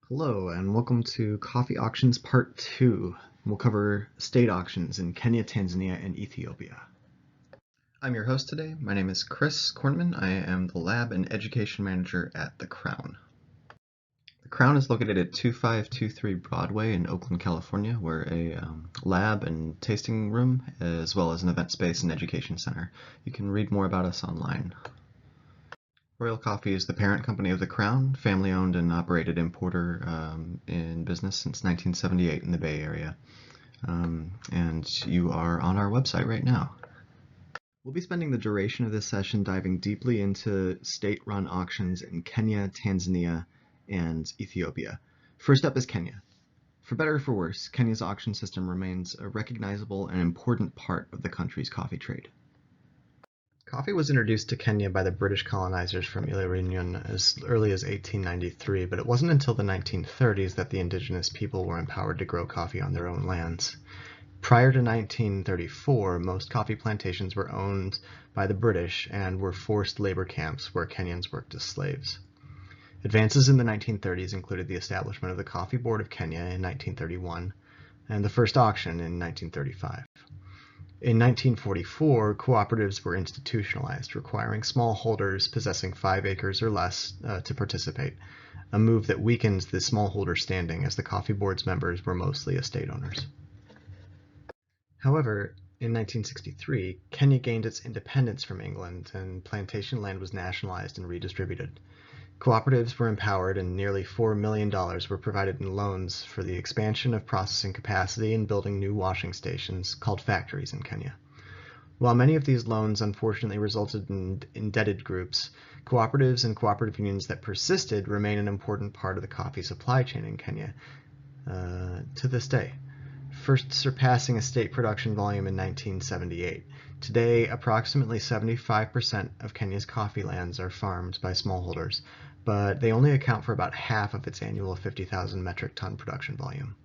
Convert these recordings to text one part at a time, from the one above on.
Hello and welcome to Coffee Auctions Part 2. We'll cover state auctions in Kenya, Tanzania, and Ethiopia. I'm your host today. My name is Chris Kornman. I am the Lab and Education Manager at The Crown. The Crown is located at 2523 Broadway in Oakland, California. We're a lab and tasting room, as well as an event space and education center. You can read more about us online. Royal Coffee is the parent company of The Crown, family-owned and operated importer in business since 1978 in the Bay Area. And you are on our website right now. We'll be spending the duration of this session diving deeply into state-run auctions in Kenya, Tanzania, and Ethiopia. First up is Kenya. For better or for worse, Kenya's auction system remains a recognizable and important part of the country's coffee trade. Coffee was introduced to Kenya by the British colonizers from Ile Reunion as early as 1893, but it wasn't until the 1930s that the indigenous people were empowered to grow coffee on their own lands. Prior to 1934, most coffee plantations were owned by the British and were forced labor camps where Kenyans worked as slaves. Advances in the 1930s included the establishment of the Coffee Board of Kenya in 1931 and the first auction in 1935. In 1944, cooperatives were institutionalized, requiring smallholders possessing 5 acres or less to participate, a move that weakened the smallholder standing as the Coffee Board's members were mostly estate owners. However, in 1963, Kenya gained its independence from England and plantation land was nationalized and redistributed. Cooperatives were empowered and nearly $4 million were provided in loans for the expansion of processing capacity and building new washing stations called factories in Kenya. While many of these loans unfortunately resulted in indebted groups, cooperatives and cooperative unions that persisted remain an important part of the coffee supply chain in Kenya to this day, first surpassing estate production volume in 1978. Today, approximately 75% of Kenya's coffee lands are farmed by smallholders, but they only account for about half of its annual 50,000 metric ton production volume.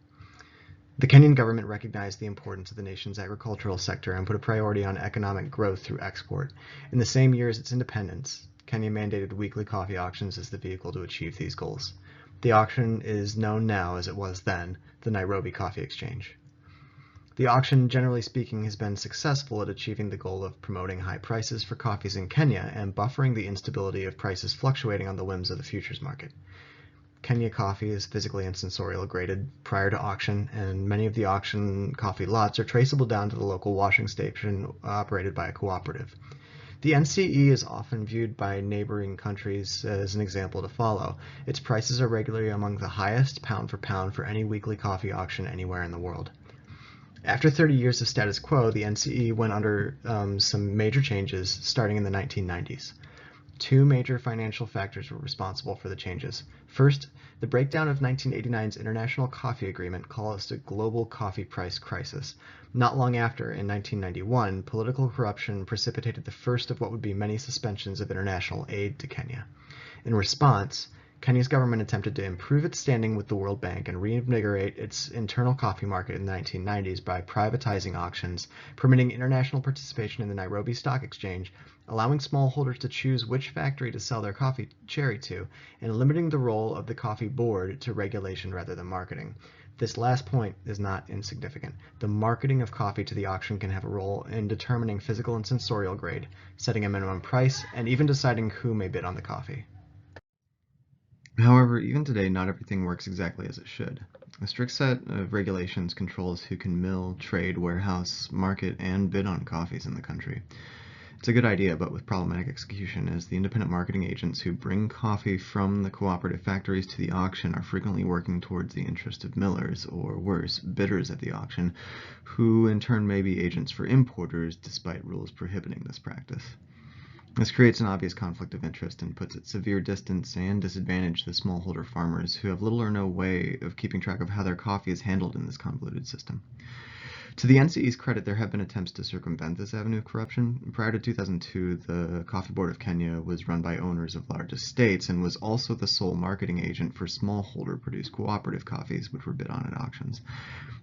The Kenyan government recognized the importance of the nation's agricultural sector and put a priority on economic growth through export. In the same year as its independence, Kenya mandated weekly coffee auctions as the vehicle to achieve these goals. The auction is known now, as it was then, the Nairobi Coffee Exchange. The auction, generally speaking, has been successful at achieving the goal of promoting high prices for coffees in Kenya and buffering the instability of prices fluctuating on the whims of the futures market. Kenya coffee is physically and sensorial graded prior to auction, and many of the auction coffee lots are traceable down to the local washing station operated by a cooperative. The NCE is often viewed by neighboring countries as an example to follow. Its prices are regularly among the highest pound for any weekly coffee auction anywhere in the world. After 30 years of status quo, the NCE went under some major changes starting in the 1990s. 2 major financial factors were responsible for the changes. First, the breakdown of 1989's International Coffee Agreement caused a global coffee price crisis. Not long after, in 1991, political corruption precipitated the first of what would be many suspensions of international aid to Kenya. In response, Kenya's government attempted to improve its standing with the World Bank and reinvigorate its internal coffee market in the 1990s by privatizing auctions, permitting international participation in the Nairobi Stock Exchange, allowing smallholders to choose which factory to sell their coffee cherry to, and limiting the role of the Coffee Board to regulation rather than marketing. This last point is not insignificant. The marketing of coffee to the auction can have a role in determining physical and sensorial grade, setting a minimum price, and even deciding who may bid on the coffee. However, even today, not everything works exactly as it should. A strict set of regulations controls who can mill, trade, warehouse, market, and bid on coffees in the country. It's a good idea, but with problematic execution, as the independent marketing agents who bring coffee from the cooperative factories to the auction are frequently working towards the interest of millers, or worse, bidders at the auction, who in turn may be agents for importers despite rules prohibiting this practice. This creates an obvious conflict of interest and puts at severe distance and disadvantage the smallholder farmers who have little or no way of keeping track of how their coffee is handled in this convoluted system. To the NCE's credit, there have been attempts to circumvent this avenue of corruption. Prior to 2002, the Coffee Board of Kenya was run by owners of large estates and was also the sole marketing agent for smallholder-produced cooperative coffees, which were bid on at auctions.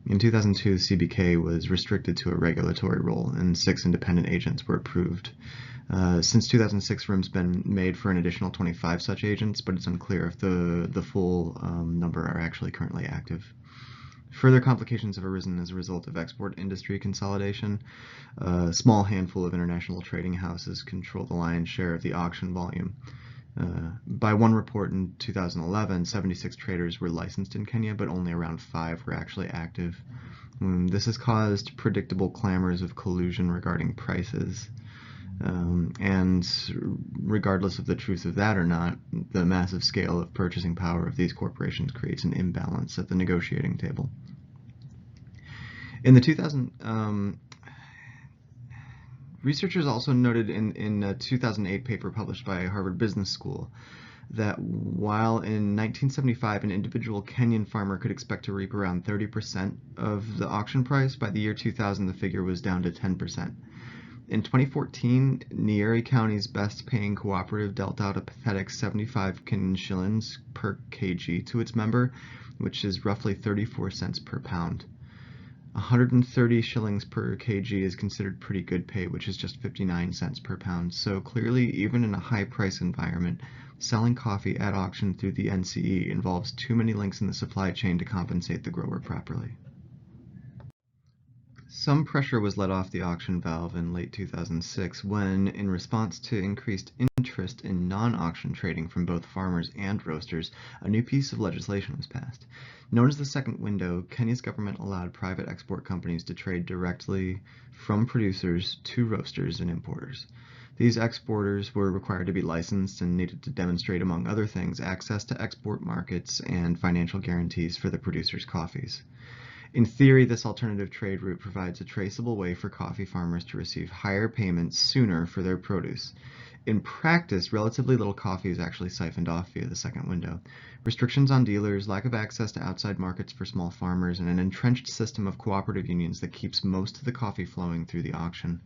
In 2002, CBK was restricted to a regulatory role, and 6 independent agents were approved Since 2006, room's been made for an additional 25 such agents, but it's unclear if the full number are actually currently active. Further complications have arisen as a result of export industry consolidation. A small handful of international trading houses control the lion's share of the auction volume. By one report in 2011, 76 traders were licensed in Kenya, but only around 5 were actually active. This has caused predictable clamors of collusion regarding prices. And regardless of the truth of that or not, the massive scale of purchasing power of these corporations creates an imbalance at the negotiating table. In the 2000, researchers also noted in a 2008 paper published by Harvard Business School that while in 1975 an individual Kenyan farmer could expect to reap around 30% of the auction price, by the year 2000 the figure was down to 10%. In 2014, Nyeri County's best-paying cooperative dealt out a pathetic 75 Kenyan shillings per kg to its member, which is roughly 34 cents per pound. 130 shillings per kg is considered pretty good pay, which is just 59 cents per pound. So clearly, even in a high-price environment, selling coffee at auction through the NCE involves too many links in the supply chain to compensate the grower properly. Some pressure was let off the auction valve in late 2006 when, in response to increased interest in non-auction trading from both farmers and roasters, a new piece of legislation was passed. Known as the second window, Kenya's government allowed private export companies to trade directly from producers to roasters and importers. These exporters were required to be licensed and needed to demonstrate, among other things, access to export markets and financial guarantees for the producers' coffees. In theory, this alternative trade route provides a traceable way for coffee farmers to receive higher payments sooner for their produce. In practice, relatively little coffee is actually siphoned off via the second window. Restrictions on dealers, lack of access to outside markets for small farmers, and an entrenched system of cooperative unions that keeps most of the coffee flowing through the auction.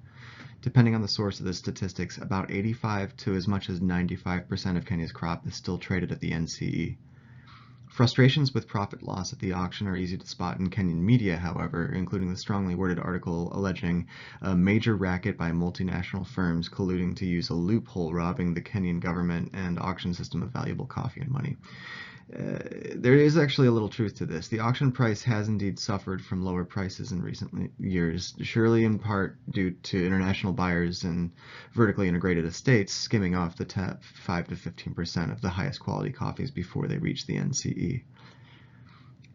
Depending on the source of the statistics, about 85 to as much as 95% of Kenya's crop is still traded at the NCE. Frustrations with profit loss at the auction are easy to spot in Kenyan media, however, including the strongly worded article alleging a major racket by multinational firms colluding to use a loophole robbing the Kenyan government and auction system of valuable coffee and money. There is actually a little truth to this. The auction price has indeed suffered from lower prices in recent years, surely in part due to international buyers and vertically integrated estates skimming off the top 5 to 15% of the highest quality coffees before they reach the NCE.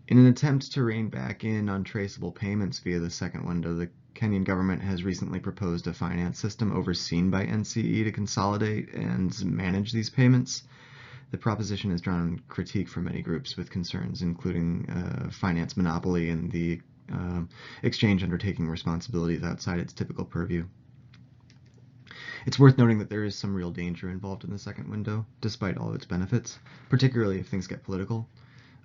In an attempt to rein back in untraceable payments via the second window, the Kenyan government has recently proposed a finance system overseen by NCE to consolidate and manage these payments. The proposition has drawn critique from many groups with concerns including finance monopoly and the exchange undertaking responsibilities outside its typical purview. It's worth noting that there is some real danger involved in the second window, despite all of its benefits, particularly if things get political.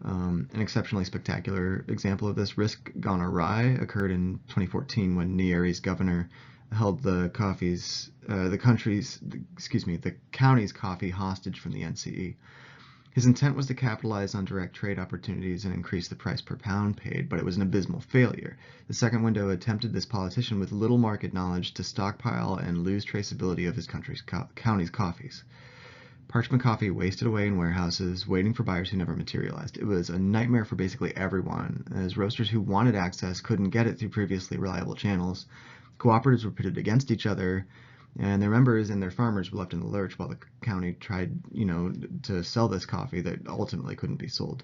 An exceptionally spectacular example of this risk gone awry occurred in 2014 when Nyeri's governor held the county's coffee hostage from the NCE. His intent was to capitalize on direct trade opportunities and increase the price per pound paid, but it was an abysmal failure. The second window attempted this politician with little market knowledge to stockpile and lose traceability of his county's coffees. Parchment coffee wasted away in warehouses, waiting for buyers who never materialized. It was a nightmare for basically everyone, as roasters who wanted access couldn't get it through previously reliable channels. Cooperatives were pitted against each other, and their members and their farmers were left in the lurch while the county tried, to sell this coffee that ultimately couldn't be sold.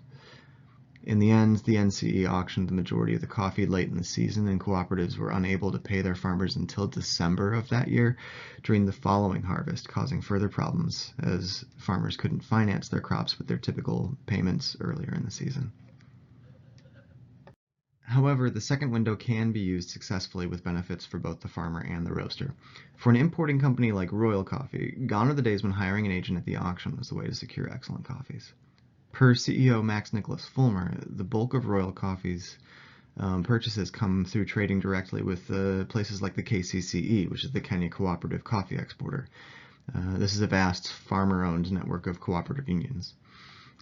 In the end, the NCE auctioned the majority of the coffee late in the season, and cooperatives were unable to pay their farmers until December of that year during the following harvest, causing further problems as farmers couldn't finance their crops with their typical payments earlier in the season. However, the second window can be used successfully with benefits for both the farmer and the roaster. For an importing company like Royal Coffee, gone are the days when hiring an agent at the auction was the way to secure excellent coffees. Per CEO Max Nicholas Fulmer, the bulk of Royal Coffee's purchases come through trading directly with places like the KCCE, which is the Kenya Cooperative Coffee Exporter. This is a vast farmer-owned network of cooperative unions.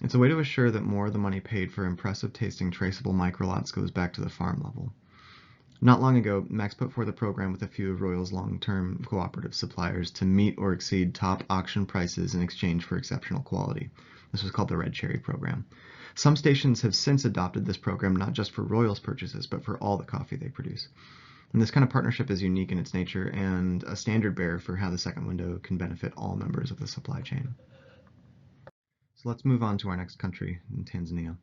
It's a way to assure that more of the money paid for impressive tasting traceable microlots goes back to the farm level. Not long ago, Max put forth a program with a few of Royal's long-term cooperative suppliers to meet or exceed top auction prices in exchange for exceptional quality. This was called the Red Cherry program. Some stations have since adopted this program not just for Royal's purchases, but for all the coffee they produce. And this kind of partnership is unique in its nature and a standard bearer for how the second window can benefit all members of the supply chain. So let's move on to our next country, in Tanzania.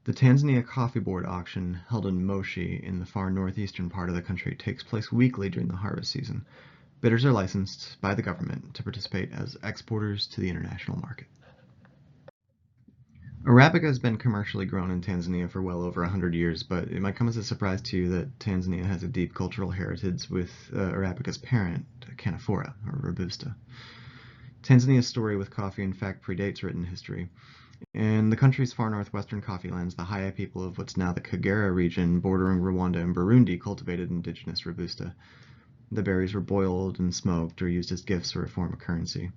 The Tanzania Coffee Board auction, held in Moshi in the far northeastern part of the country, takes place weekly during the harvest season. Bidders are licensed by the government to participate as exporters to the international market. Arabica has been commercially grown in Tanzania for well over 100 years, but it might come as a surprise to you that Tanzania has a deep cultural heritage with Arabica's parent, Canephora, or Robusta. Tanzania's story with coffee, in fact, predates written history. In the country's far northwestern coffee lands, the Haya people of what's now the Kagera region bordering Rwanda and Burundi cultivated indigenous Robusta. The berries were boiled and smoked or used as gifts or a form of currency.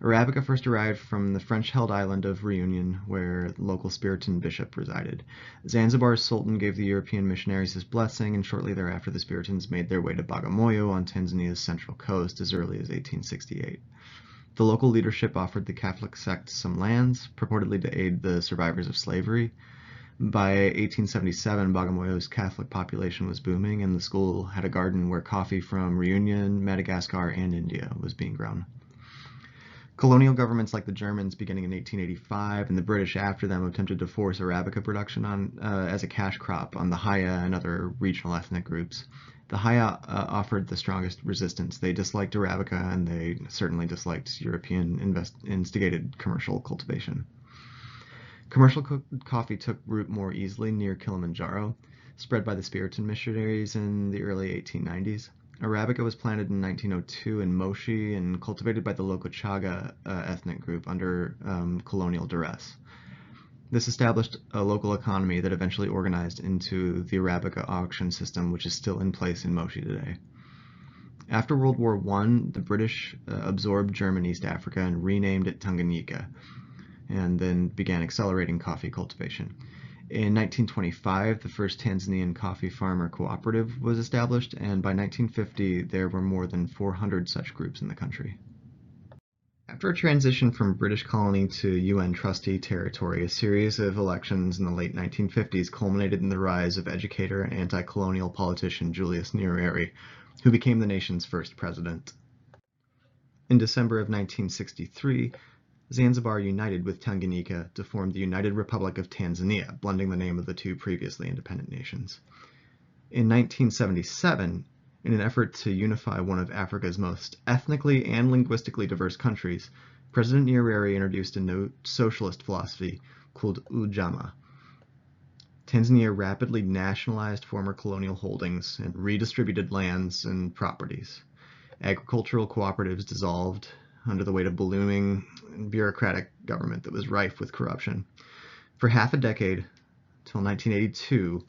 Arabica first arrived from the French-held island of Reunion, where the local Spiritan bishop resided. Zanzibar's sultan gave the European missionaries his blessing, and shortly thereafter the Spiritans made their way to Bagamoyo on Tanzania's central coast as early as 1868. The local leadership offered the Catholic sect some lands, purportedly to aid the survivors of slavery. By 1877, Bagamoyo's Catholic population was booming, and the school had a garden where coffee from Reunion, Madagascar, and India was being grown. Colonial governments like the Germans beginning in 1885 and the British after them attempted to force Arabica production as a cash crop on the Haya and other regional ethnic groups. The Haya offered the strongest resistance. They disliked Arabica, and they certainly disliked European instigated commercial cultivation. Commercial coffee took root more easily near Kilimanjaro, spread by the Spiritan missionaries in the early 1890s. Arabica was planted in 1902 in Moshi and cultivated by the local Chaga ethnic group under colonial duress. This established a local economy that eventually organized into the Arabica auction system, which is still in place in Moshi today. After World War I, the British absorbed German East Africa and renamed it Tanganyika, and then began accelerating coffee cultivation. In 1925, the first Tanzanian coffee farmer cooperative was established, and by 1950, there were more than 400 such groups in the country. After a transition from British colony to UN trustee territory, a series of elections in the late 1950s culminated in the rise of educator and anti-colonial politician Julius Nyerere, who became the nation's first president. In December of 1963, Zanzibar united with Tanganyika to form the United Republic of Tanzania, blending the name of the two previously independent nations. In 1977, in an effort to unify one of Africa's most ethnically and linguistically diverse countries, President Nyerere introduced a new socialist philosophy called Ujamaa. Tanzania rapidly nationalized former colonial holdings and redistributed lands and properties. Agricultural cooperatives dissolved under the weight of ballooning bureaucratic government that was rife with corruption. For half a decade, till 1982,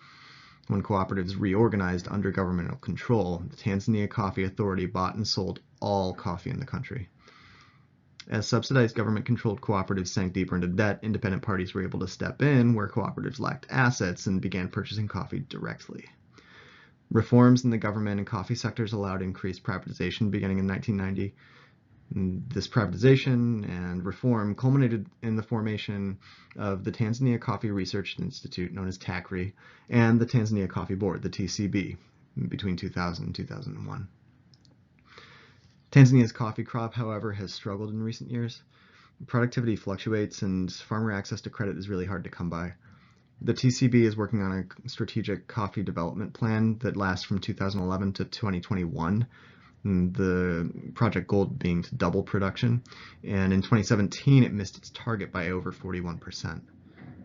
when cooperatives reorganized under governmental control, the Tanzania Coffee Authority bought and sold all coffee in the country. As subsidized government-controlled cooperatives sank deeper into debt, independent parties were able to step in where cooperatives lacked assets and began purchasing coffee directly. Reforms in the government and coffee sectors allowed increased privatization beginning in 1990. This privatization and reform culminated in the formation of the Tanzania Coffee Research Institute, known as TACRI, and the Tanzania Coffee Board, the TCB, between 2000 and 2001. Tanzania's coffee crop, however, has struggled in recent years. Productivity fluctuates, and farmer access to credit is really hard to come by. The TCB is working on a strategic coffee development plan that lasts from 2011 to 2021. The project goal being to double production, and in 2017 it missed its target by over 41%.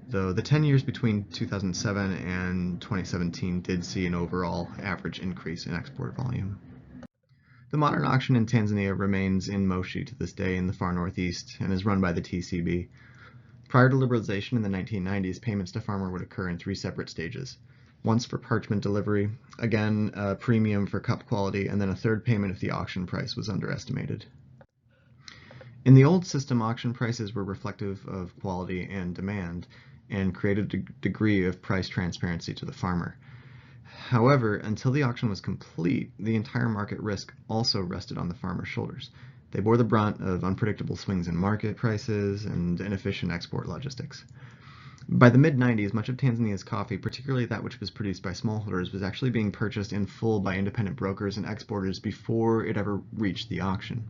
Though the 10 years between 2007 and 2017 did see an overall average increase in export volume. The modern auction in Tanzania remains in Moshi to this day in the far northeast and is run by the TCB. Prior to liberalization in the 1990s, payments to farmer would occur in 3 separate stages. Once for parchment delivery, again a premium for cup quality, and then a third payment if the auction price was underestimated. In the old system, auction prices were reflective of quality and demand and created a degree of price transparency to the farmer. However, until the auction was complete, the entire market risk also rested on the farmers' shoulders. They bore the brunt of unpredictable swings in market prices and inefficient export logistics. By the mid-90s, much of Tanzania's coffee, particularly that which was produced by smallholders, was actually being purchased in full by independent brokers and exporters before it ever reached the auction.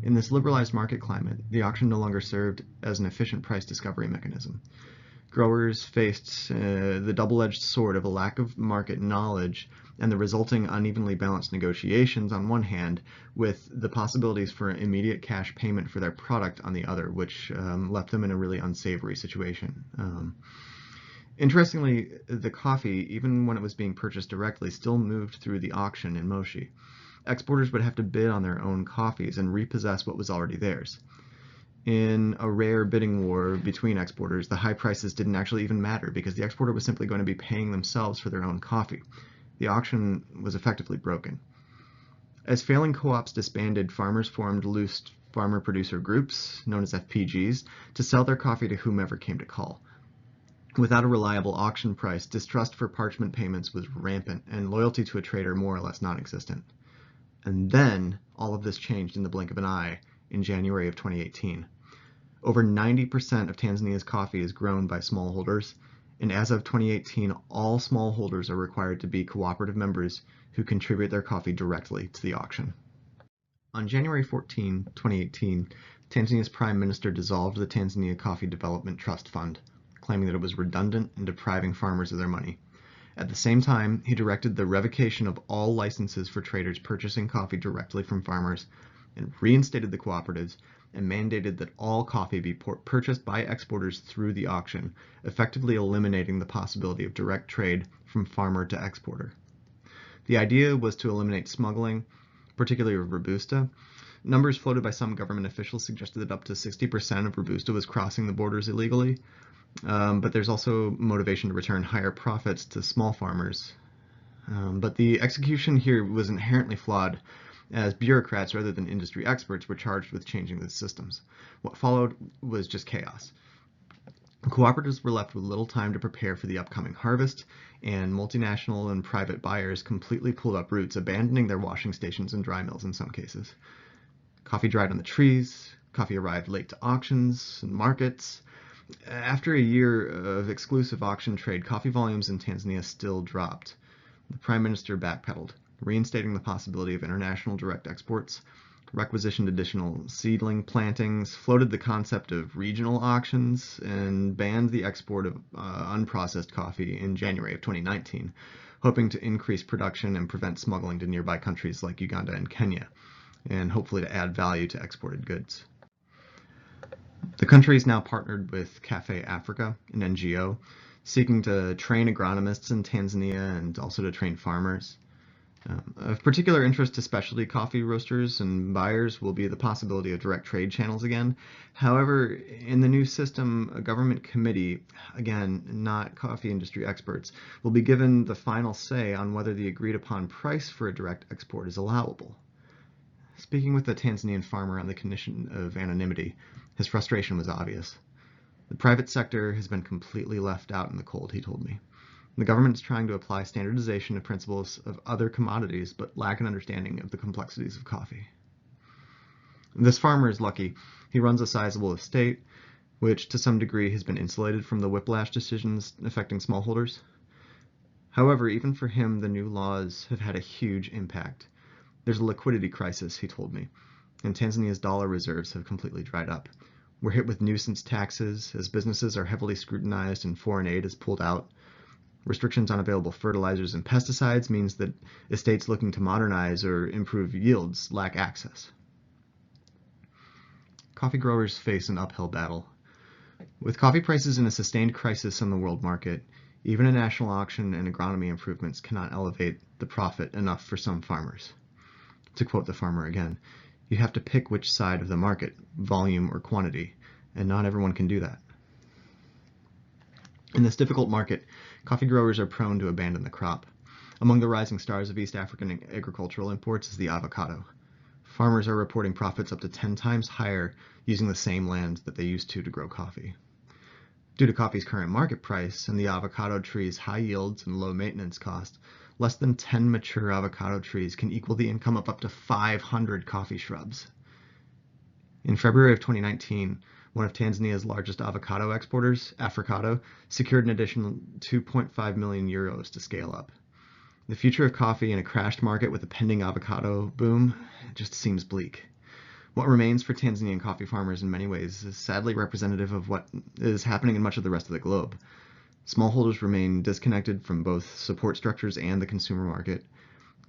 In this liberalized market climate, the auction no longer served as an efficient price discovery mechanism. Growers faced the double-edged sword of a lack of market knowledge and the resulting unevenly balanced negotiations on one hand, with the possibilities for immediate cash payment for their product on the other, which left them in a really unsavory situation. Interestingly, the coffee, even when it was being purchased directly, still moved through the auction in Moshi. Exporters would have to bid on their own coffees and repossess what was already theirs. In a rare bidding war between exporters, the high prices didn't actually even matter because the exporter was simply going to be paying themselves for their own coffee. The auction was effectively broken. As failing co-ops disbanded, farmers formed loose farmer-producer groups, known as FPGs, to sell their coffee to whomever came to call. Without a reliable auction price, distrust for parchment payments was rampant, and loyalty to a trader more or less non-existent. And then, all of this changed in the blink of an eye in January of 2018. Over 90% of Tanzania's coffee is grown by smallholders, and as of 2018, all smallholders are required to be cooperative members who contribute their coffee directly to the auction. On January 14, 2018, Tanzania's Prime Minister dissolved the Tanzania Coffee Development Trust Fund, claiming that it was redundant and depriving farmers of their money. At the same time, he directed the revocation of all licenses for traders purchasing coffee directly from farmers, and reinstated the cooperatives, and mandated that all coffee be purchased by exporters through the auction, effectively eliminating the possibility of direct trade from farmer to exporter. The idea was to eliminate smuggling, particularly of Robusta. Numbers floated by some government officials suggested that up to 60% of Robusta was crossing the borders illegally, but there's also motivation to return higher profits to small farmers. But the execution here was inherently flawed, as bureaucrats rather than industry experts were charged with changing the systems. What followed was just chaos. Cooperatives were left with little time to prepare for the upcoming harvest, and multinational and private buyers completely pulled up roots, abandoning their washing stations and dry mills in some cases. Coffee dried on the trees, coffee arrived late to auctions and markets. After a year of exclusive auction trade, coffee volumes in Tanzania still dropped. The Prime Minister backpedaled, reinstating the possibility of international direct exports, requisitioned additional seedling plantings, floated the concept of regional auctions, and banned the export of unprocessed coffee in January of 2019, hoping to increase production and prevent smuggling to nearby countries like Uganda and Kenya, and hopefully to add value to exported goods. The country is now partnered with Cafe Africa, an NGO, seeking to train agronomists in Tanzania and also to train farmers. Of particular interest to specialty coffee roasters and buyers will be the possibility of direct trade channels again. However, in the new system, a government committee, again, not coffee industry experts, will be given the final say on whether the agreed upon price for a direct export is allowable. Speaking with a Tanzanian farmer on the condition of anonymity, his frustration was obvious. The private sector has been completely left out in the cold, he told me. The government is trying to apply standardization of principles of other commodities, but lack an understanding of the complexities of coffee. This farmer is lucky. He runs a sizable estate, which to some degree has been insulated from the whiplash decisions affecting smallholders. However, even for him, the new laws have had a huge impact. There's a liquidity crisis, he told me, and Tanzania's dollar reserves have completely dried up. We're hit with nuisance taxes as businesses are heavily scrutinized and foreign aid is pulled out. Restrictions on available fertilizers and pesticides means that estates looking to modernize or improve yields lack access. Coffee growers face an uphill battle. With coffee prices in a sustained crisis on the world market, even a national auction and agronomy improvements cannot elevate the profit enough for some farmers. To quote the farmer again, you have to pick which side of the market, volume or quantity, and not everyone can do that. In this difficult market, coffee growers are prone to abandon the crop. Among the rising stars of East African agricultural imports is the avocado. Farmers are reporting profits up to 10 times higher using the same land that they used to grow coffee. Due to coffee's current market price and the avocado tree's high yields and low maintenance cost, Less than 10 mature avocado trees can equal the income of up to 500 coffee shrubs. In February of 2019, one of Tanzania's largest avocado exporters, Africado, secured an additional 2.5 million euros to scale up. The future of coffee in a crashed market with a pending avocado boom just seems bleak. What remains for Tanzanian coffee farmers in many ways is sadly representative of what is happening in much of the rest of the globe. Smallholders remain disconnected from both support structures and the consumer market.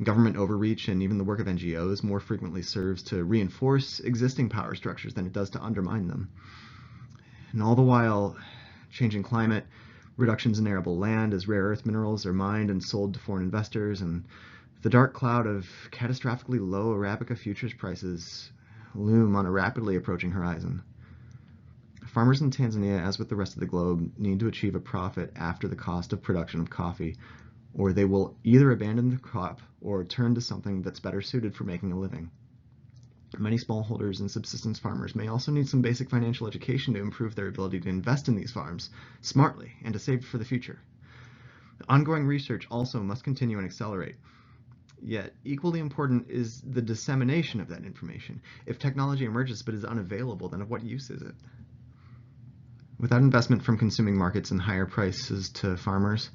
Government overreach and even the work of NGOs more frequently serves to reinforce existing power structures than it does to undermine them. And all the while, changing climate, reductions in arable land as rare earth minerals are mined and sold to foreign investors, and the dark cloud of catastrophically low Arabica futures prices loom on a rapidly approaching horizon. Farmers in Tanzania, as with the rest of the globe, need to achieve a profit after the cost of production of coffee, or they will either abandon the crop or turn to something that's better suited for making a living. Many smallholders and subsistence farmers may also need some basic financial education to improve their ability to invest in these farms smartly and to save for the future. Ongoing research also must continue and accelerate. Yet, equally important is the dissemination of that information. If technology emerges but is unavailable, then of what use is it? Without investment from consuming markets and higher prices to farmers,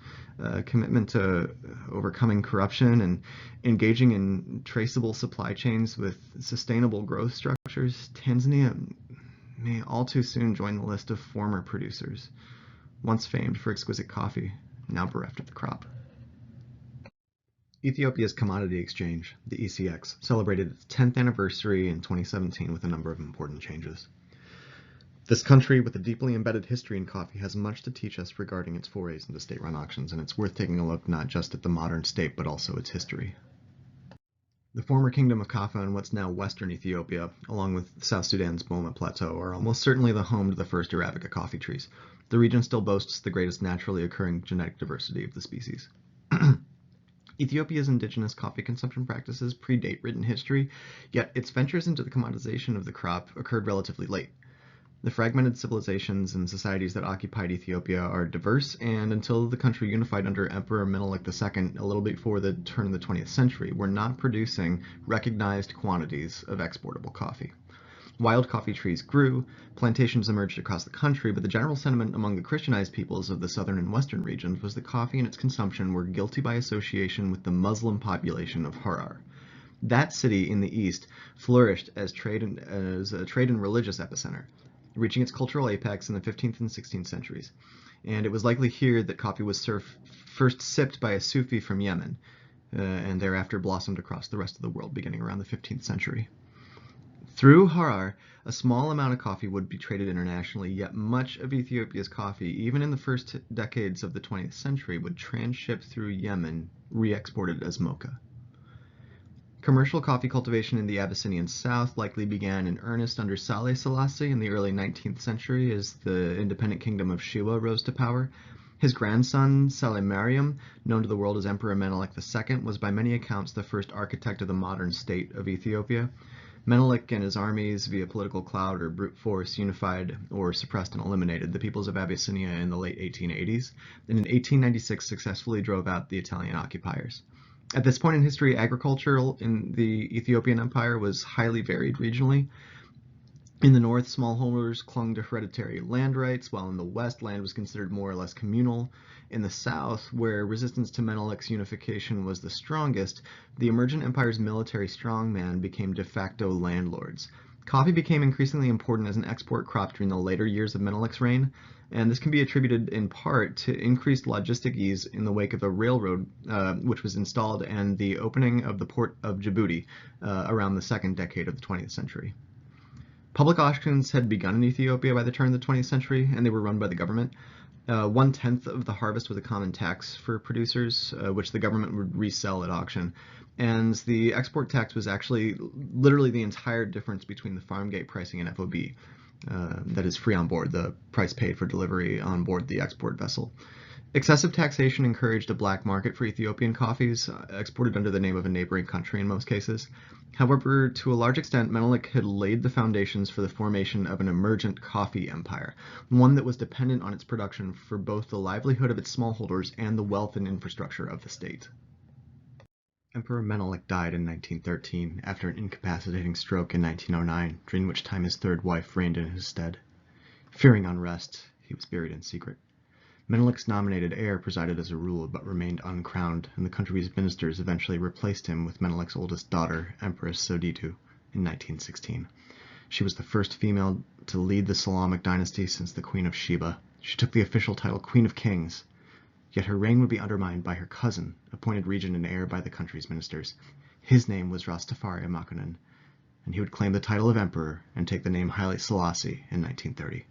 commitment to overcoming corruption and engaging in traceable supply chains with sustainable growth structures, Tanzania may all too soon join the list of former producers, once famed for exquisite coffee, now bereft of the crop. Ethiopia's commodity exchange, the ECX, celebrated its 10th anniversary in 2017 with a number of important changes. This country, with a deeply embedded history in coffee, has much to teach us regarding its forays into state-run auctions, and it's worth taking a look not just at the modern state, but also its history. The former kingdom of Kaffa and what's now western Ethiopia, along with South Sudan's Boma Plateau, are almost certainly the home to the first Arabica coffee trees. The region still boasts the greatest naturally occurring genetic diversity of the species. Ethiopia's indigenous coffee consumption practices predate written history, yet its ventures into the commoditization of the crop occurred relatively late. The fragmented civilizations and societies that occupied Ethiopia are diverse, and until the country unified under Emperor Menelik II a little before the turn of the 20th century, were not producing recognized quantities of exportable coffee. Wild coffee trees grew, plantations emerged across the country, but the general sentiment among the Christianized peoples of the southern and western regions was that coffee and its consumption were guilty by association with the Muslim population of Harar. That city in the east flourished as a trade and religious epicenter, reaching its cultural apex in the 15th and 16th centuries. And it was likely here that coffee was first sipped by a Sufi from Yemen, and thereafter blossomed across the rest of the world beginning around the 15th century. Through Harar, a small amount of coffee would be traded internationally, yet much of Ethiopia's coffee, even in the first decades of the 20th century, would transship through Yemen, re-exported as mocha. Commercial coffee cultivation in the Abyssinian south likely began in earnest under Saleh Selassie in the early 19th century as the independent kingdom of Shewa rose to power. His grandson, Saleh Mariam, known to the world as Emperor Menelik II, was by many accounts the first architect of the modern state of Ethiopia. Menelik and his armies, via political clout or brute force, unified or suppressed and eliminated the peoples of Abyssinia in the late 1880s, and in 1896 successfully drove out the Italian occupiers. At this point in history, agriculture in the Ethiopian Empire was highly varied regionally. In the north, smallholders clung to hereditary land rights, while in the west, land was considered more or less communal. In the south, where resistance to Menelik's unification was the strongest, the emergent empire's military strongman became de facto landlords. Coffee became increasingly important as an export crop during the later years of Menelik's reign, and this can be attributed in part to increased logistic ease in the wake of a railroad which was installed and the opening of the port of Djibouti around the second decade of the 20th century. Public auctions had begun in Ethiopia by the turn of the 20th century, and they were run by the government. 1/10 of the harvest was a common tax for producers, which the government would resell at auction. And the export tax was actually literally the entire difference between the farm gate pricing and FOB, that is free on board, the price paid for delivery on board the export vessel. Excessive taxation encouraged a black market for Ethiopian coffees, exported under the name of a neighboring country in most cases. However, to a large extent, Menelik had laid the foundations for the formation of an emergent coffee empire, one that was dependent on its production for both the livelihood of its smallholders and the wealth and infrastructure of the state. Emperor Menelik died in 1913 after an incapacitating stroke in 1909, during which time his third wife reigned in his stead. Fearing unrest, he was buried in secret. Menelik's nominated heir presided as a ruler but remained uncrowned, and the country's ministers eventually replaced him with Menelik's oldest daughter, Empress Soditu, in 1916. She was the first female to lead the Seleucid dynasty since the Queen of Sheba. She took the official title Queen of Kings, yet her reign would be undermined by her cousin, appointed regent and heir by the country's ministers. His name was Rastafari Makonnen, and he would claim the title of emperor and take the name Haile Selassie in 1930.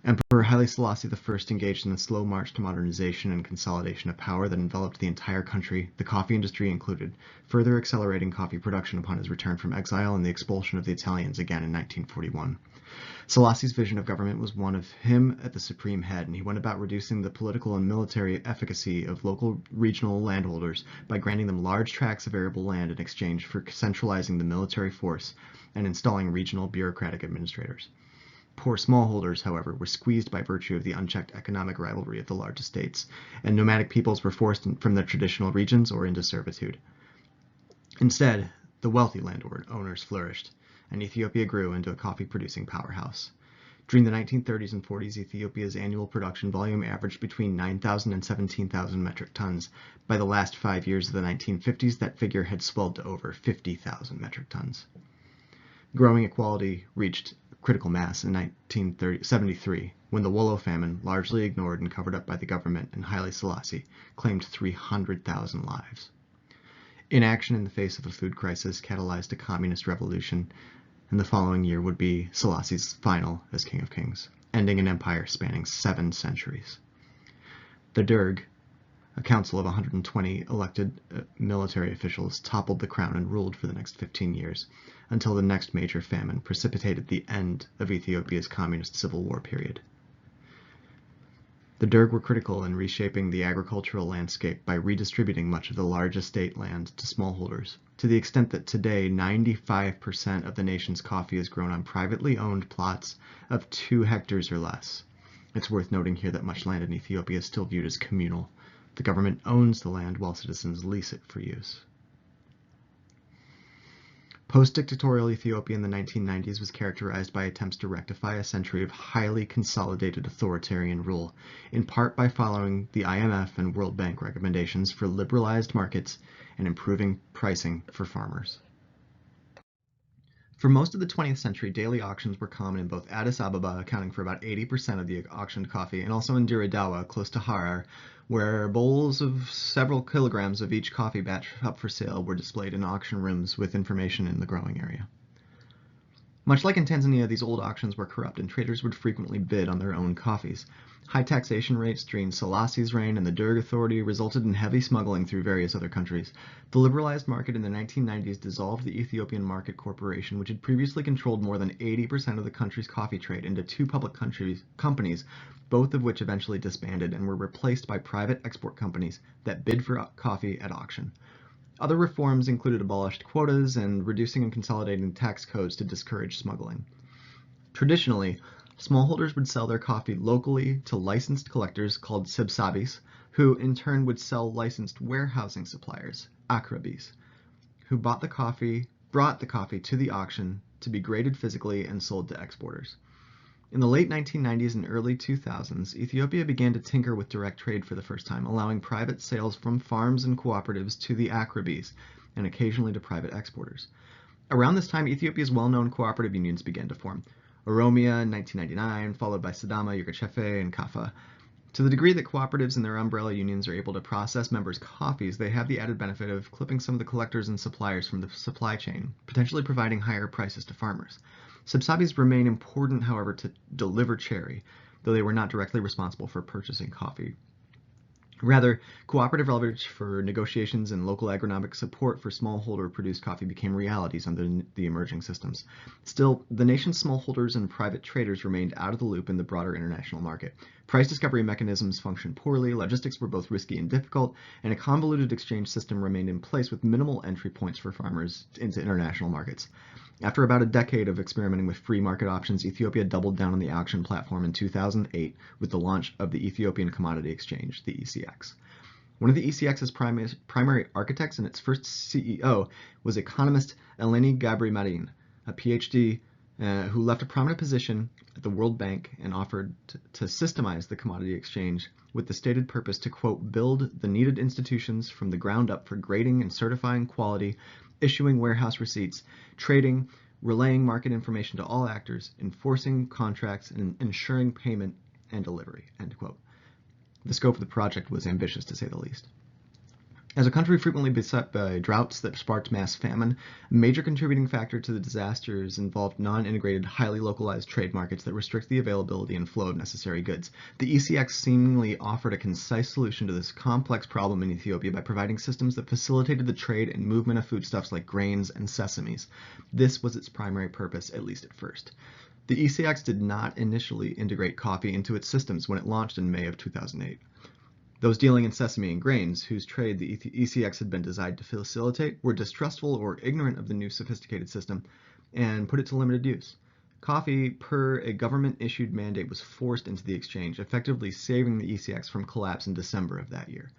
Emperor Haile Selassie I engaged in the slow march to modernization and consolidation of power that enveloped the entire country, the coffee industry included, further accelerating coffee production upon his return from exile and the expulsion of the Italians again in 1941. Selassie's vision of government was one of him at the supreme head, and he went about reducing the political and military efficacy of local regional landholders by granting them large tracts of arable land in exchange for centralizing the military force and installing regional bureaucratic administrators. Poor smallholders, however, were squeezed by virtue of the unchecked economic rivalry of the large estates, and nomadic peoples were forced from their traditional regions or into servitude. Instead, the wealthy landowners flourished, and Ethiopia grew into a coffee-producing powerhouse. During the 1930s and 40s, Ethiopia's annual production volume averaged between 9,000 and 17,000 metric tons. By the last 5 years of the 1950s, that figure had swelled to over 50,000 metric tons. Growing equality reached critical mass in 1973, when the Wollo famine, largely ignored and covered up by the government and Haile Selassie, claimed 300,000 lives. Inaction in the face of a food crisis catalyzed a communist revolution, and the following year would be Selassie's final as King of Kings, ending an empire spanning 7 centuries. The Derg, a council of 120 elected military officials, toppled the crown and ruled for the next 15 years, until the next major famine precipitated the end of Ethiopia's communist civil war period. The Derg were critical in reshaping the agricultural landscape by redistributing much of the large estate land to smallholders, to the extent that today 95% of the nation's coffee is grown on privately owned plots of 2 hectares or less. It's worth noting here that much land in Ethiopia is still viewed as communal. The government owns the land while citizens lease it for use. Post-dictatorial Ethiopia in the 1990s was characterized by attempts to rectify a century of highly consolidated authoritarian rule, in part by following the IMF and World Bank recommendations for liberalized markets and improving pricing for farmers. For most of the 20th century, daily auctions were common in both Addis Ababa, accounting for about 80% of the auctioned coffee, and also in Dire Dawa, close to Harar, where bowls of several kilograms of each coffee batch up for sale were displayed in auction rooms with information in the growing area. Much like in Tanzania, these old auctions were corrupt, and traders would frequently bid on their own coffees. High taxation rates during Selassie's reign and the Derg Authority resulted in heavy smuggling through various other countries. The liberalized market in the 1990s dissolved the Ethiopian Market Corporation, which had previously controlled more than 80% of the country's coffee trade, into 2 public companies, both of which eventually disbanded and were replaced by private export companies that bid for coffee at auction. Other reforms included abolished quotas and reducing and consolidating tax codes to discourage smuggling. Traditionally, smallholders would sell their coffee locally to licensed collectors called sebsabis, who in turn would sell licensed warehousing suppliers, akrabis, who brought the coffee to the auction to be graded physically and sold to exporters. In the late 1990s and early 2000s, Ethiopia began to tinker with direct trade for the first time, allowing private sales from farms and cooperatives to the akrabis, and occasionally to private exporters. Around this time, Ethiopia's well-known cooperative unions began to form. Oromia in 1999, followed by Sidama, Yirgacheffe, and Kafa. To the degree that cooperatives and their umbrella unions are able to process members' coffees, they have the added benefit of clipping some of the collectors and suppliers from the supply chain, potentially providing higher prices to farmers. Sebsabis remain important, however, to deliver cherry, though they were not directly responsible for purchasing coffee. Rather, cooperative leverage for negotiations and local agronomic support for smallholder-produced coffee became realities under the emerging systems. Still, the nation's smallholders and private traders remained out of the loop in the broader international market. Price discovery mechanisms functioned poorly, logistics were both risky and difficult, and a convoluted exchange system remained in place with minimal entry points for farmers into international markets. After about a decade of experimenting with free market options, Ethiopia doubled down on the auction platform in 2008 with the launch of the Ethiopian Commodity Exchange, the ECX. One of the ECX's primary architects and its first CEO was economist Eleni Gabri-Marin, a PhD who left a prominent position at the World Bank and offered to systemize the commodity exchange with the stated purpose to, quote, build the needed institutions from the ground up for grading and certifying quality, issuing warehouse receipts, trading, relaying market information to all actors, enforcing contracts, and ensuring payment and delivery, end quote. The scope of the project was ambitious, to say the least. As a country frequently beset by droughts that sparked mass famine, a major contributing factor to the disasters involved non-integrated, highly localized trade markets that restrict the availability and flow of necessary goods. The ECX seemingly offered a concise solution to this complex problem in Ethiopia by providing systems that facilitated the trade and movement of foodstuffs like grains and sesames. This was its primary purpose, at least at first. The ECX did not initially integrate coffee into its systems when it launched in May of 2008. Those dealing in sesame and grains, whose trade the ECX had been designed to facilitate, were distrustful or ignorant of the new sophisticated system and put it to limited use. Coffee, per a government-issued mandate, was forced into the exchange, effectively saving the ECX from collapse in December of that year.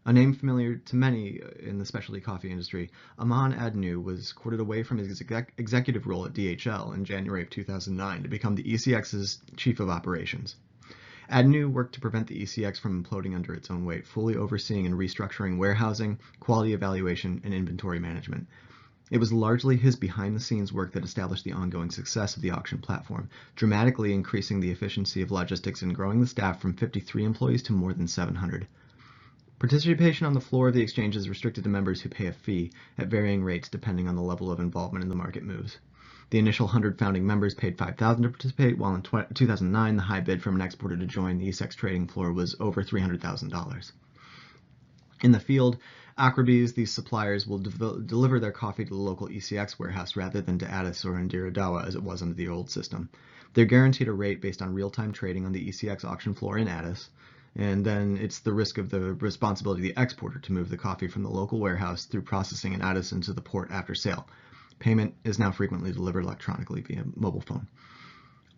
A name familiar to many in the specialty coffee industry, Aman Adnu was courted away from his executive role at DHL in January of 2009 to become the ECX's chief of operations. Adnu worked to prevent the ECX from imploding under its own weight, fully overseeing and restructuring warehousing, quality evaluation, and inventory management. It was largely his behind-the-scenes work that established the ongoing success of the auction platform, dramatically increasing the efficiency of logistics and growing the staff from 53 employees to more than 700. Participation on the floor of the exchange is restricted to members who pay a fee at varying rates depending on the level of involvement in the market moves. The initial 100 founding members paid $5,000 to participate, while in 2009 the high bid from an exporter to join the ECX trading floor was over $300,000. In the field, Akrabis, these suppliers, will deliver their coffee to the local ECX warehouse rather than to Addis or Indira Dawa as it was under the old system. They're guaranteed a rate based on real-time trading on the ECX auction floor in Addis, and then it's the risk of the responsibility of the exporter to move the coffee from the local warehouse through processing in Addis into the port after sale. Payment is now frequently delivered electronically via mobile phone.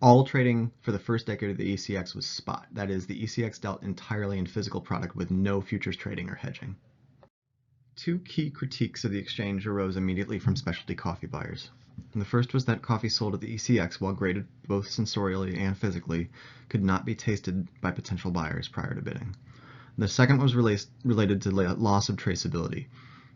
All trading for the first decade of the ECX was spot. That is, the ECX dealt entirely in physical product with no futures trading or hedging. Two key critiques of the exchange arose immediately from specialty coffee buyers. And the first was that coffee sold at the ECX, while graded both sensorially and physically, could not be tasted by potential buyers prior to bidding. The second was related to loss of traceability.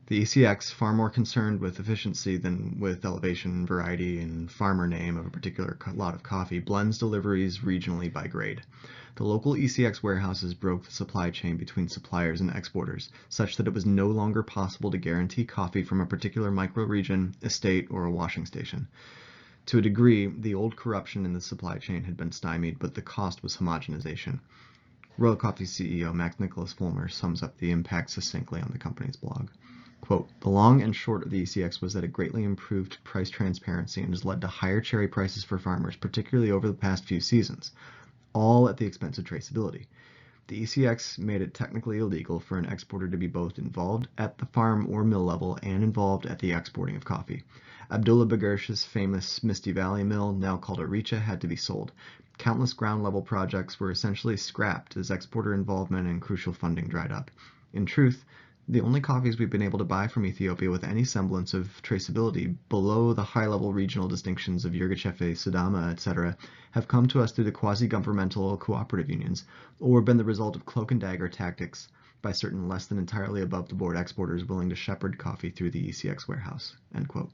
The ECX, far more concerned with efficiency than with elevation, variety, and farmer name of a particular lot of coffee, blends deliveries regionally by grade. The local ECX warehouses broke the supply chain between suppliers and exporters, such that it was no longer possible to guarantee coffee from a particular microregion, estate, or a washing station. To a degree, the old corruption in the supply chain had been stymied, but the cost was homogenization. Royal Coffee CEO Max Nicholas Fulmer sums up the impact succinctly on the company's blog. Quote, the long and short of the ECX was that it greatly improved price transparency and has led to higher cherry prices for farmers, particularly over the past few seasons, all at the expense of traceability. The ECX made it technically illegal for an exporter to be both involved at the farm or mill level and involved at the exporting of coffee. Abdullah Bagirsh's famous Misty Valley mill, now called Aricha, had to be sold. Countless ground-level projects were essentially scrapped as exporter involvement and crucial funding dried up. In truth, the only coffees we've been able to buy from Ethiopia with any semblance of traceability below the high-level regional distinctions of Yirgacheffe, Sidama, etc., have come to us through the quasi-governmental cooperative unions, or been the result of cloak-and-dagger tactics by certain less than entirely above-the-board exporters willing to shepherd coffee through the ECX warehouse. End quote.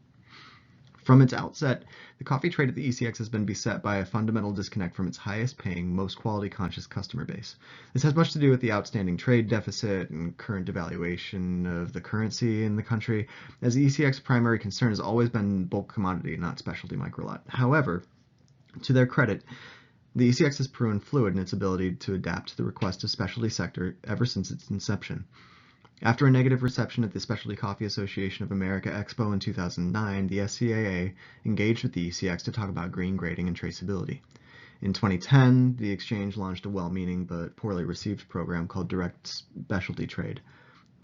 From its outset, the coffee trade at the ECX has been beset by a fundamental disconnect from its highest-paying, most quality-conscious customer base. This has much to do with the outstanding trade deficit and current devaluation of the currency in the country, as the ECX's primary concern has always been bulk commodity, not specialty microlot. However, to their credit, the ECX has proven fluid in its ability to adapt to the request of specialty sector ever since its inception. After a negative reception at the Specialty Coffee Association of America Expo in 2009, the SCAA engaged with the ECX to talk about green grading and traceability. In 2010, the exchange launched a well-meaning but poorly received program called Direct Specialty Trade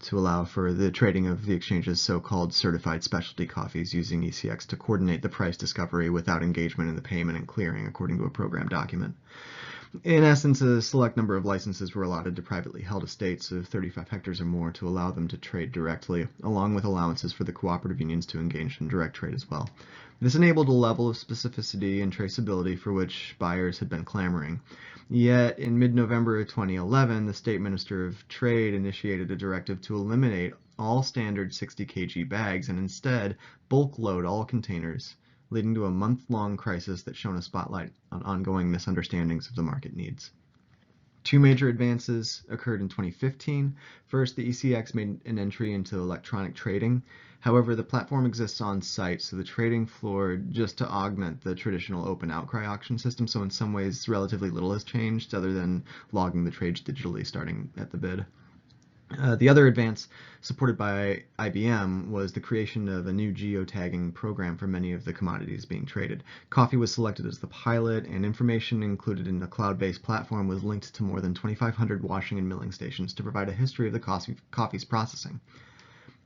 to allow for the trading of the exchange's so-called certified specialty coffees using ECX to coordinate the price discovery without engagement in the payment and clearing according to a program document. In essence, a select number of licenses were allotted to privately held estates of 35 hectares or more to allow them to trade directly, along with allowances for the cooperative unions to engage in direct trade as well. This enabled a level of specificity and traceability for which buyers had been clamoring. Yet, in mid-November of 2011, the State Minister of Trade initiated a directive to eliminate all standard 60 kg bags and instead bulk load all containers, leading to a month-long crisis that shone a spotlight on ongoing misunderstandings of the market needs. Two major advances occurred in 2015. First, the ECX made an entry into electronic trading. However, the platform exists on site, so the trading floor just to augment the traditional open outcry auction system, so in some ways relatively little has changed other than logging the trades digitally starting at the bid. The other advance, supported by IBM, was the creation of a new geotagging program for many of the commodities being traded. Coffee was selected as the pilot, and information included in the cloud-based platform was linked to more than 2,500 washing and milling stations to provide a history of the coffee's processing.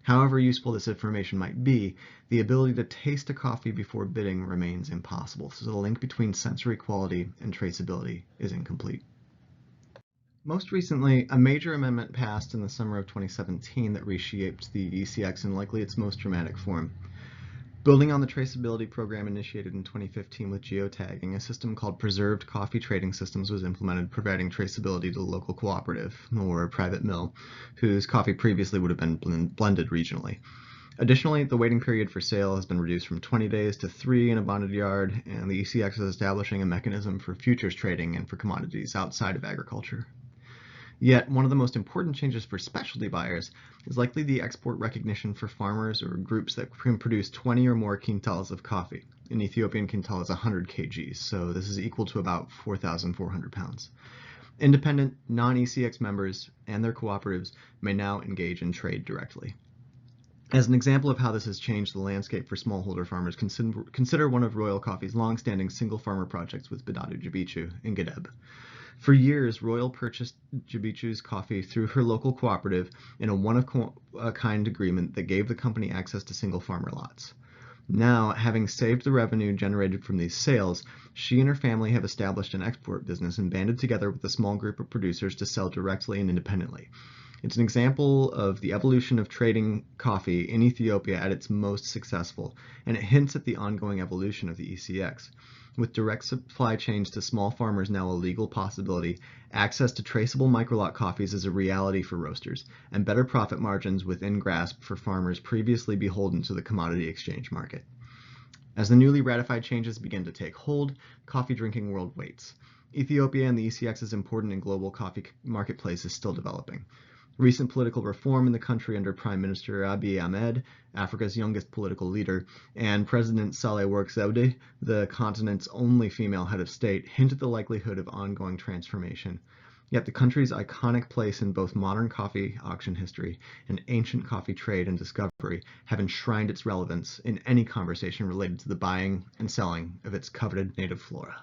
However useful this information might be, the ability to taste a coffee before bidding remains impossible, so the link between sensory quality and traceability is incomplete. Most recently, a major amendment passed in the summer of 2017 that reshaped the ECX in likely its most dramatic form. Building on the traceability program initiated in 2015 with geotagging, a system called Preserved Coffee Trading Systems was implemented, providing traceability to the local cooperative, or private mill, whose coffee previously would have been blended regionally. Additionally, the waiting period for sale has been reduced from 20 days to 3 in a bonded yard, and the ECX is establishing a mechanism for futures trading and for commodities outside of agriculture. Yet, one of the most important changes for specialty buyers is likely the export recognition for farmers or groups that can produce 20 or more quintals of coffee. An Ethiopian quintal is 100 kgs, so this is equal to about 4,400 pounds. Independent, non-ECX members and their cooperatives may now engage in trade directly. As an example of how this has changed the landscape for smallholder farmers, consider one of Royal Coffee's long-standing single farmer projects with Bidadu Jibichu in Gedeb. For years, Royal purchased Jibichu's coffee through her local cooperative in a one-of-a-kind agreement that gave the company access to single farmer lots. Now, having saved the revenue generated from these sales, she and her family have established an export business and banded together with a small group of producers to sell directly and independently. It's an example of the evolution of trading coffee in Ethiopia at its most successful, and it hints at the ongoing evolution of the ECX. With direct supply chains to small farmers now a legal possibility, access to traceable microlot coffees is a reality for roasters, and better profit margins within grasp for farmers previously beholden to the commodity exchange market. As the newly ratified changes begin to take hold, coffee drinking world waits. Ethiopia and the ECX's important and global coffee marketplace is still developing. Recent political reform in the country under Prime Minister Abiy Ahmed, Africa's youngest political leader, and President Sahle-Work Zewde, the continent's only female head of state, hint at the likelihood of ongoing transformation. Yet the country's iconic place in both modern coffee auction history and ancient coffee trade and discovery have enshrined its relevance in any conversation related to the buying and selling of its coveted native flora.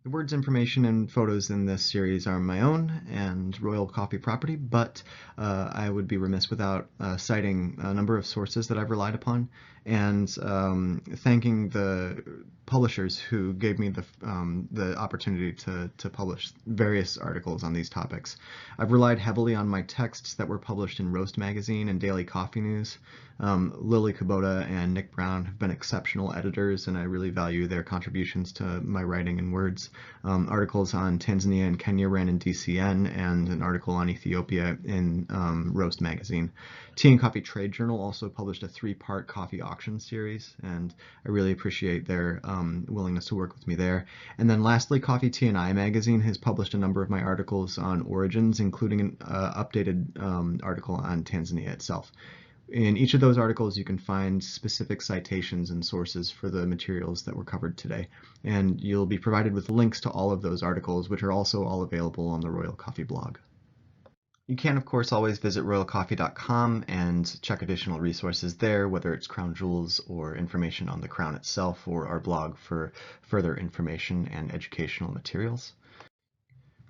The words, information, and photos in this series are my own and Royal Coffee property, but I would be remiss without citing a number of sources that I've relied upon and thanking the publishers who gave me the opportunity to publish various articles on these topics. I've relied heavily on my texts that were published in Roast Magazine and Daily Coffee News. Lily Kubota and Nick Brown have been exceptional editors, and I really value their contributions to my writing and words. Articles on Tanzania and Kenya ran in DCN, and an article on Ethiopia in Roast Magazine. Tea and Coffee Trade Journal also published a 3-part coffee auction series, and I really appreciate their willingness to work with me there. And then lastly, Coffee, Tea and I Magazine has published a number of my articles on origins, including an updated article on Tanzania itself. In each of those articles, you can find specific citations and sources for the materials that were covered today, and you'll be provided with links to all of those articles, which are also all available on the Royal Coffee blog. You can, of course, always visit royalcoffee.com and check additional resources there, whether it's crown jewels or information on the crown itself, or our blog for further information and educational materials.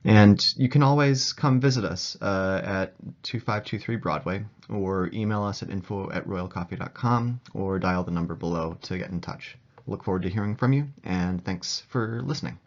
And you can always come visit us at 2523 Broadway, or email us at info@royalcoffee.com, or dial the number below to get in touch. Look forward to hearing from you, and thanks for listening.